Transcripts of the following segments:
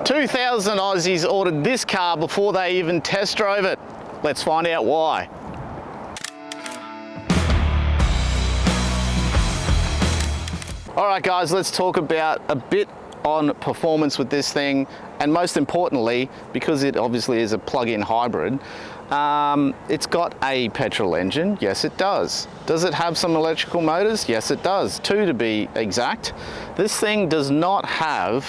2,000 Aussies ordered this car before they even test drove it. Let's find out why. All right guys, let's talk about a bit on performance with this thing, and most importantly, because it obviously is a plug-in hybrid, it's got a petrol engine. Yes, it does. Does it have some electrical motors? Yes, it does. 2 to be exact. This thing does not have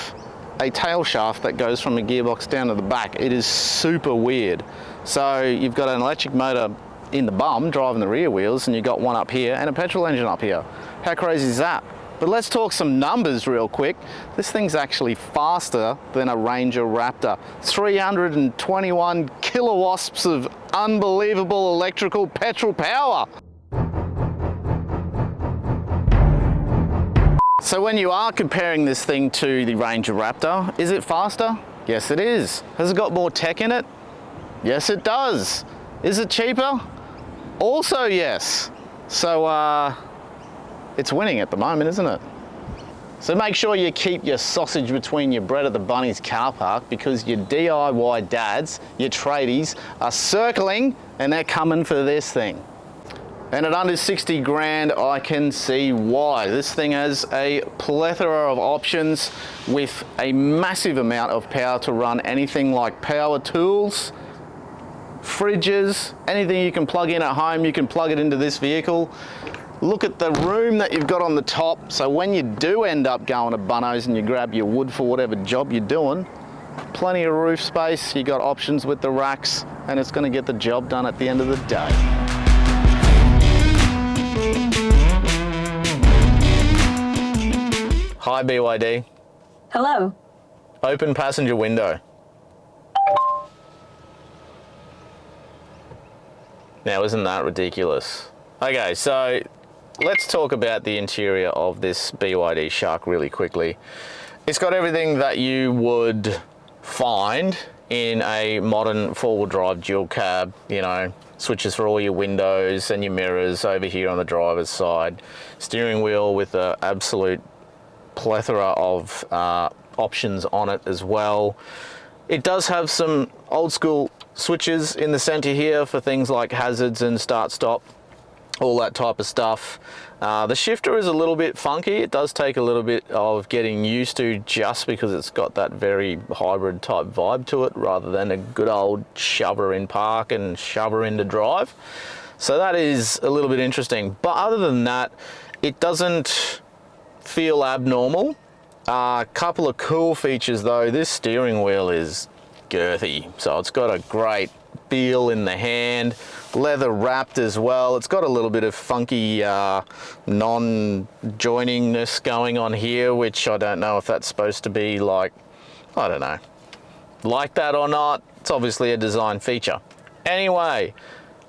a tail shaft that goes from the gearbox down to the back. It is super weird. So you've got an electric motor in the bum driving the rear wheels, and you've got one up here and a petrol engine up here. How crazy is that? But let's talk some numbers real quick. This thing's actually faster than a Ranger Raptor. 321 kilowatts of unbelievable electrical petrol power. So when you are comparing this thing to the Ranger Raptor, is it faster? Yes, it is. Has it got more tech in it? Yes, it does. Is it cheaper? Also yes. So it's winning at the moment, isn't it? So make sure you keep your sausage between your bread at the Bunnies car park, because your DIY dads, your tradies, are circling and they're coming for this thing. And at under 60 grand, I can see why. This thing has a plethora of options with a massive amount of power to run anything like power tools, fridges, anything you can plug in at home, you can plug it into this vehicle. Look at the room that you've got on the top. So when you do end up going to Bunno's and you grab your wood for whatever job you're doing, plenty of roof space, you got options with the racks, and it's going to get the job done at the end of the day. Hi BYD. Hello. Open passenger window. Now isn't that ridiculous? Okay, so let's talk about the interior of this BYD Shark really quickly. It's got everything that you would find in a modern four-wheel drive dual cab, you know, switches for all your windows and your mirrors over here on the driver's side, steering wheel with an absolute plethora of options on it as well. It does have some old school switches in the center here for things like hazards and start stop, all that type of stuff. The shifter is a little bit funky. It does take a little bit of getting used to, just because it's got that very hybrid type vibe to it, rather than a good old shover in park and shover into drive. So that is a little bit interesting. But other than that, it doesn't feel abnormal. A couple of cool features though. This steering wheel is girthy, so it's got a great feel in the hand, leather wrapped as well. It's got a little bit of funky non-joiningness going on here, which I don't know if that's supposed to be like, I don't know, like that or not. It's obviously a design feature. Anyway,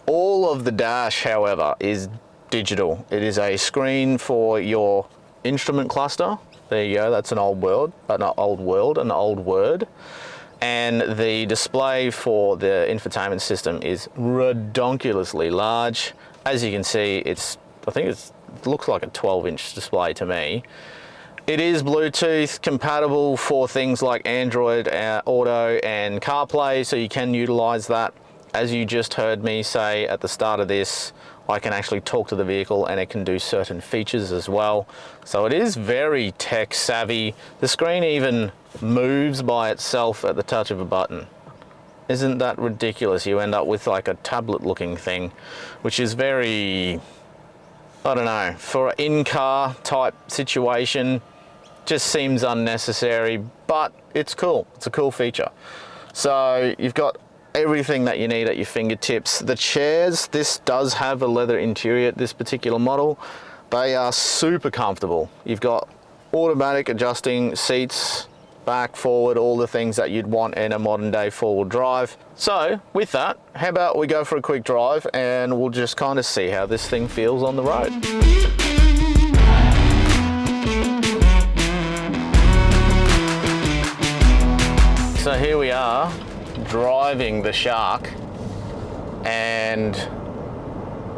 all of the dash, however, is digital. It is a screen for your instrument cluster. There you go, that's an old word. And the display for the infotainment system is redonkulously large. As you can see, it looks like a 12-inch display to me. It is Bluetooth compatible for things like Android Auto and CarPlay, so you can utilize that. As you just heard me say at the start of this, I can actually talk to the vehicle and it can do certain features as well. So it is very tech savvy. The screen even moves by itself at the touch of a button. Isn't that ridiculous? You end up with like a tablet looking thing, which is very, I don't know, for an in-car type situation, just seems unnecessary, but it's cool. It's a cool feature. So you've got everything that you need at your fingertips. The chairs, this does have a leather interior, this particular model. They are super comfortable. You've got automatic adjusting seats, back, forward, all the things that you'd want in a modern day four-wheel drive. So with that, how about we go for a quick drive and we'll just kind of see how this thing feels on the road. So here we are, driving the Shark, and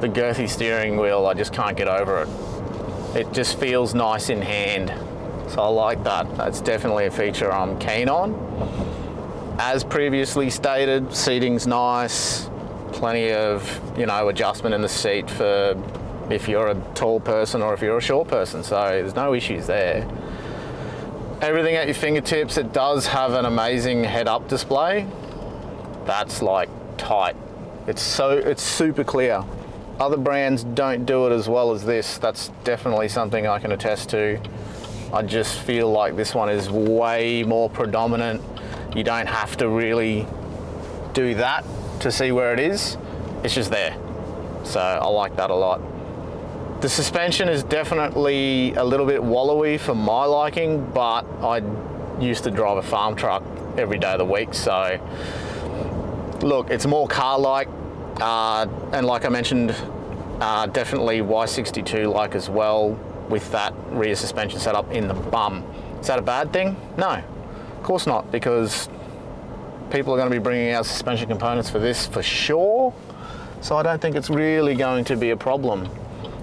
the girthy steering wheel, I just can't get over it. It just feels nice in hand. So I like that. That's definitely a feature I'm keen on. As previously stated, seating's nice, plenty of, you know, adjustment in the seat for if you're a tall person or if you're a short person, so there's no issues there. Everything at your fingertips. It does have an amazing head-up display. That's like tight. It's super clear. Other brands don't do it as well as this. That's definitely something I can attest to. I just feel like this one is way more predominant. You don't have to really do that to see where it is. It's just there. So I like that a lot. The suspension is definitely a little bit wallowy for my liking, but I used to drive a farm truck every day of the week. So look, it's more car-like. And like I mentioned, definitely Y62-like as well with that rear suspension setup in the bum. Is that a bad thing? No, of course not, because people are going to be bringing out suspension components for this for sure. So I don't think it's really going to be a problem.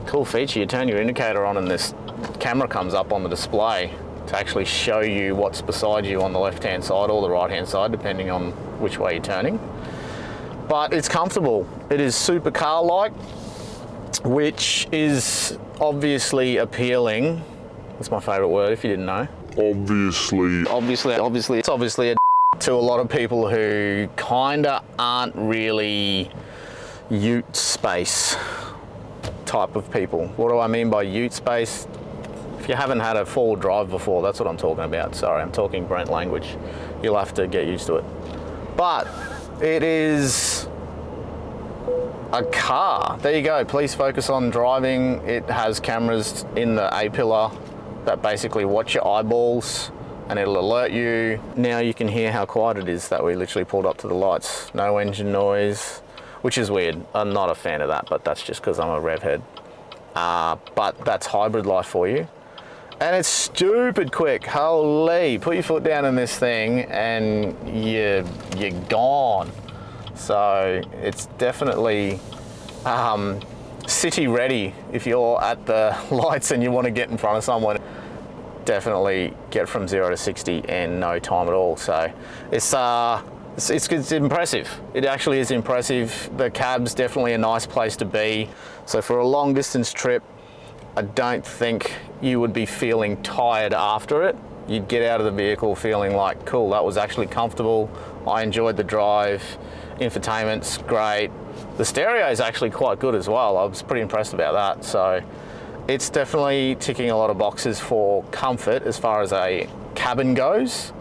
Cool feature, you turn your indicator on and this camera comes up on the display to actually show you what's beside you on the left-hand side or the right-hand side, depending on which way you're turning. But it's comfortable. It is super car-like, which is obviously appealing. That's my favorite word, if you didn't know. Obviously, it's obviously a to a lot of people who kinda aren't really ute space type of people. What do I mean by ute space? If you haven't had a four-wheel drive before, that's what I'm talking about. Sorry, I'm talking Brent language. You'll have to get used to it. But it is a car. There you go. Please focus on driving. It has cameras in the A-pillar that basically watch your eyeballs and it'll alert you. Now you can hear how quiet it is that we literally pulled up to the lights. No engine noise, which is weird. I'm not a fan of that, but that's just because I'm a rev head. But that's hybrid life for you. And it's stupid quick. Holy, put your foot down in this thing and you're gone. So it's definitely city ready. If you're at the lights and you want to get in front of someone, definitely get from 0 to 60 in no time at all. So it's impressive. It actually is impressive. The cab's definitely a nice place to be. So for a long distance trip, I don't think you would be feeling tired after it. You'd get out of the vehicle feeling like, cool, that was actually comfortable. I enjoyed the drive. Infotainment's great. The stereo is actually quite good as well. I was pretty impressed about that. So it's definitely ticking a lot of boxes for comfort as far as a cabin goes.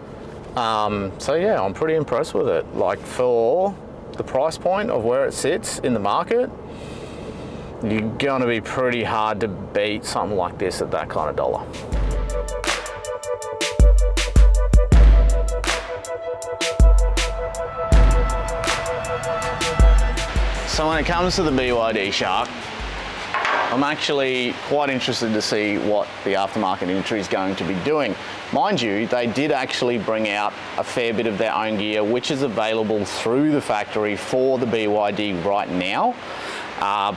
So yeah, I'm pretty impressed with it. Like for the price point of where it sits in the market, you're gonna be pretty hard to beat something like this at that kind of dollar. So when it comes to the BYD Shark, I'm actually quite interested to see what the aftermarket industry is going to be doing. Mind you, they did actually bring out a fair bit of their own gear, which is available through the factory for the BYD right now.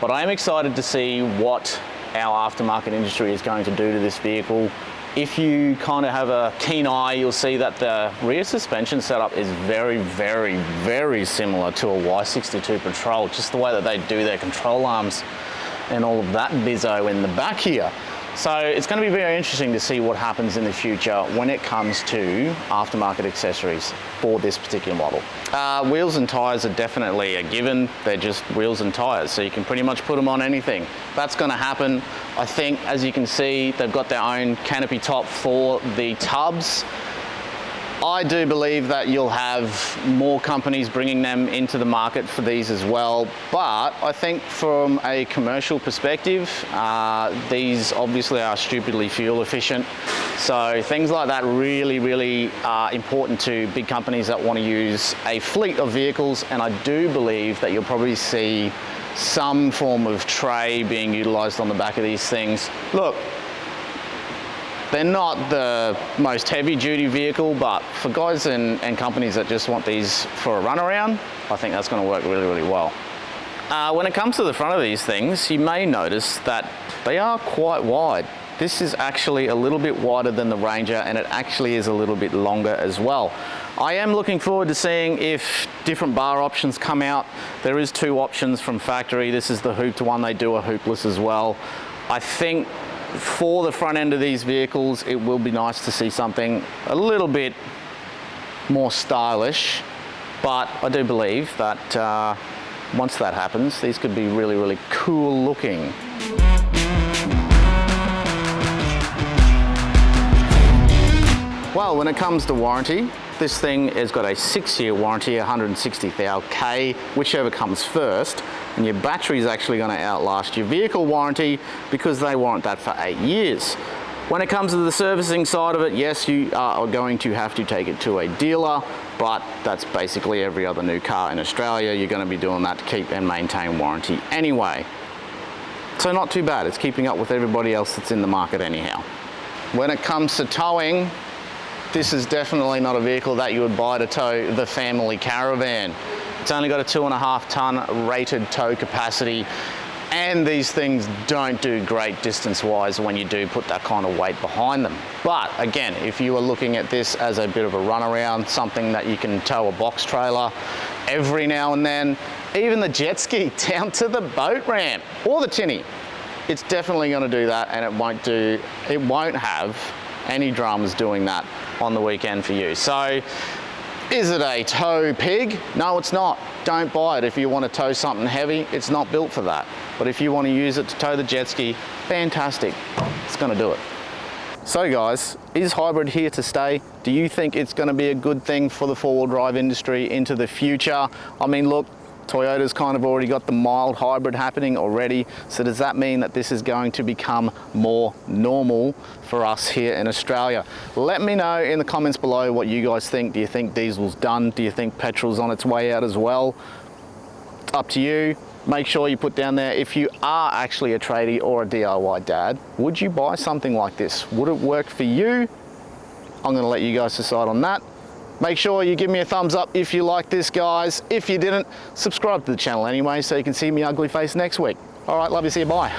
But I am excited to see what our aftermarket industry is going to do to this vehicle. If you kind of have a keen eye, you'll see that the rear suspension setup is very, very, very similar to a Y62 Patrol, just the way that they do their control arms and all of that bizzo in the back here. So it's going to be very interesting to see what happens in the future when it comes to aftermarket accessories for this particular model. Wheels and tyres are definitely a given. They're just wheels and tyres, so you can pretty much put them on anything. That's going to happen. I think, as you can see, they've got their own canopy top for the tubs. I do believe that you'll have more companies bringing them into the market for these as well, but I think from a commercial perspective, these obviously are stupidly fuel efficient. So things like that really, really are important to big companies that want to use a fleet of vehicles, and I do believe that you'll probably see some form of tray being utilized on the back of these things. Look, they're not the most heavy duty vehicle, but for guys and companies that just want these for a run around, I think that's going to work really, really well. When it comes to the front of these things, you may notice that they are quite wide. this is actually a little bit wider than the Ranger, and it actually is a little bit longer as well. I am looking forward to seeing if different bar options come out. There is 2 options from factory. This is the hooped one. They do a hoopless as well. I think for the front end of these vehicles, it will be nice to see something a little bit more stylish, but I do believe that once that happens, these could be really, really cool looking. Well, when it comes to warranty, this thing has got a 6-year warranty, 160,000 K, whichever comes first, and your battery is actually going to outlast your vehicle warranty because they warrant that for 8 years. When it comes to the servicing side of it, yes, you are going to have to take it to a dealer, but that's basically every other new car in Australia. You're going to be doing that to keep and maintain warranty anyway. So not too bad. It's keeping up with everybody else that's in the market anyhow. When it comes to towing, this is definitely not a vehicle that you would buy to tow the family caravan. It's only got a 2.5 ton rated tow capacity, and these things don't do great distance-wise when you do put that kind of weight behind them. But again, if you are looking at this as a bit of a runaround, something that you can tow a box trailer every now and then, even the jet ski down to the boat ramp or the tinny, it's definitely going to do that, and it won't have any dramas doing that on the weekend for you. So is it a tow pig? No, it's not. Don't buy it. If you want to tow something heavy, it's not built for that. But if you want to use it to tow the jet ski, fantastic. It's going to do it. So guys, is hybrid here to stay? Do you think it's going to be a good thing for the four-wheel drive industry into the future? I mean, look, Toyota's kind of already got the mild hybrid happening already. So does that mean that this is going to become more normal for us here in Australia? Let me know in the comments below what you guys think. Do you think diesel's done? Do you think petrol's on its way out as well? It's up to you. Make sure you put down there, if you are actually a tradie or a DIY dad, would you buy something like this? Would it work for you? I'm gonna let you guys decide on that. Make sure you give me a thumbs up if you like this, guys. If you didn't, subscribe to the channel anyway so you can see me ugly face next week. All right, love you, see you, bye.